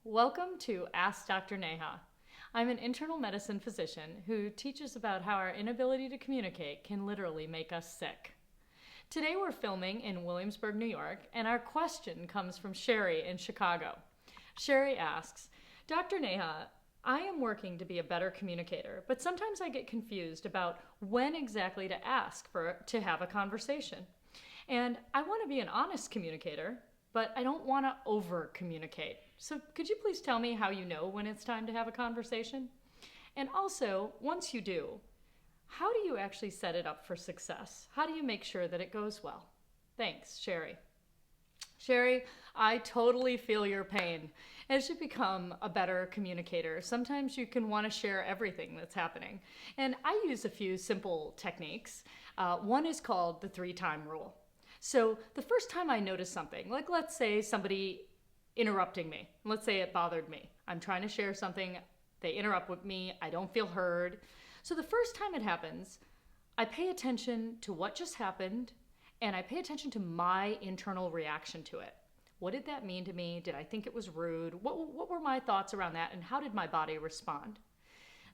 Welcome to Ask Dr. Neha. I'm an internal medicine physician who teaches about how our inability to communicate can literally make us sick. Today we're filming in Williamsburg, New York, and our question comes from Sherry in Chicago. Sherry asks, Dr. Neha, I am working to be a better communicator, but sometimes I get confused about when exactly to ask to have a conversation. And I want to be an honest communicator, but I don't want to over communicate. So could you please tell me how you know when it's time to have a conversation? And also, once you do, how do you actually set it up for success? How do you make sure that it goes well? Thanks, Sherry. Sherry, I totally feel your pain. As you become a better communicator, sometimes you can want to share everything that's happening. And I use a few simple techniques. One is called the 3-time rule. So the first time I notice something, like let's say somebody interrupting me, let's say it bothered me. I'm trying to share something, they interrupt with me, I don't feel heard. So the first time it happens, I pay attention to what just happened and I pay attention to my internal reaction to it. What did that mean to me? Did I think it was rude? What were my thoughts around that and how did my body respond?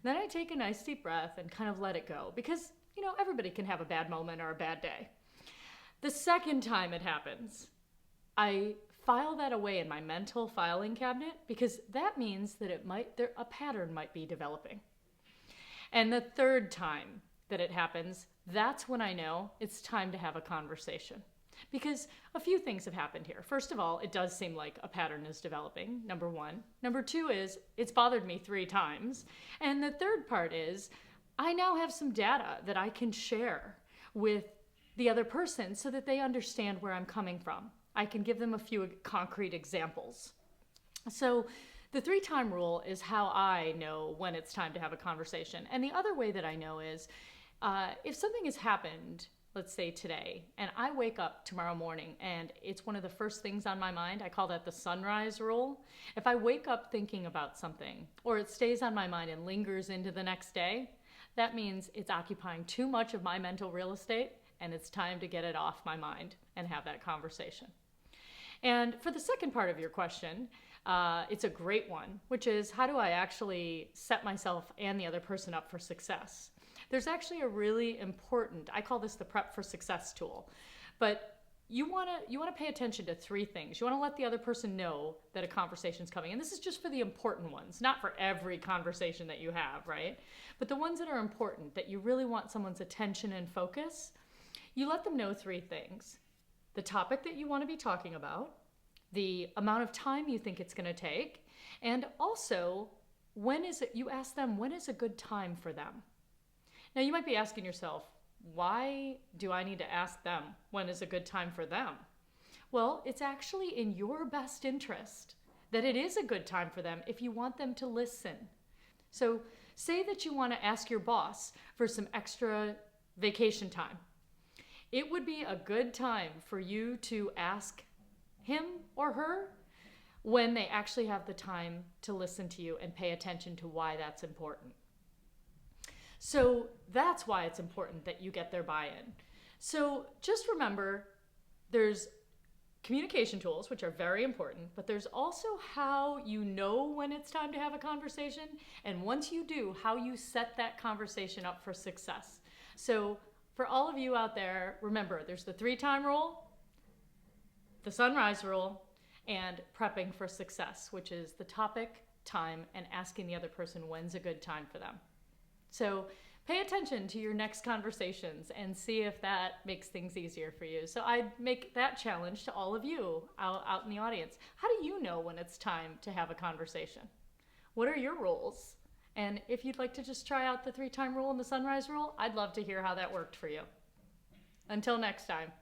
Then I take a nice deep breath and kind of let it go because, everybody can have a bad moment or a bad day. The second time it happens, I file that away in my mental filing cabinet because that means that a pattern might be developing. And the third time that it happens, that's when I know it's time to have a conversation. Because a few things have happened here. First of all, it does seem like a pattern is developing, number one. Number two is it's bothered me 3 times. And the third part is I now have some data that I can share with the other person so that they understand where I'm coming from. I can give them a few concrete examples. So the 3-time rule is how I know when it's time to have a conversation. And the other way that I know is if something has happened, let's say today, and I wake up tomorrow morning and it's one of the first things on my mind, I call that the sunrise rule. If I wake up thinking about something or it stays on my mind and lingers into the next day, that means it's occupying too much of my mental real estate and it's time to get it off my mind and have that conversation. And for the second part of your question, it's a great one, which is how do I actually set myself and the other person up for success? There's actually a really important, I call this the prep for success tool, but you want to pay attention to 3 things. You want to let the other person know that a conversation's coming. And this is just for the important ones, not for every conversation that you have, right? But the ones that are important, that you really want someone's attention and focus, you let them know 3 things. The topic that you want to be talking about, the amount of time you think it's going to take, and also you ask them when is a good time for them. Now you might be asking yourself, why do I need to ask them when is a good time for them? Well, it's actually in your best interest that it is a good time for them if you want them to listen. So say that you want to ask your boss for some extra vacation time. It would be a good time for you to ask him or her when they actually have the time to listen to you and pay attention to why that's important. So that's why it's important that you get their buy-in. So just remember, there's communication tools, which are very important, but there's also how you know when it's time to have a conversation. And once you do, how you set that conversation up for success. So for all of you out there, remember, there's the 3-time rule, the sunrise rule, and prepping for success, which is the topic, time, and asking the other person when's a good time for them. So pay attention to your next conversations and see if that makes things easier for you. So I'd make that challenge to all of you out in the audience. How do you know when it's time to have a conversation? What are your rules? And if you'd like to just try out the 3-time rule and the sunrise rule, I'd love to hear how that worked for you. Until next time.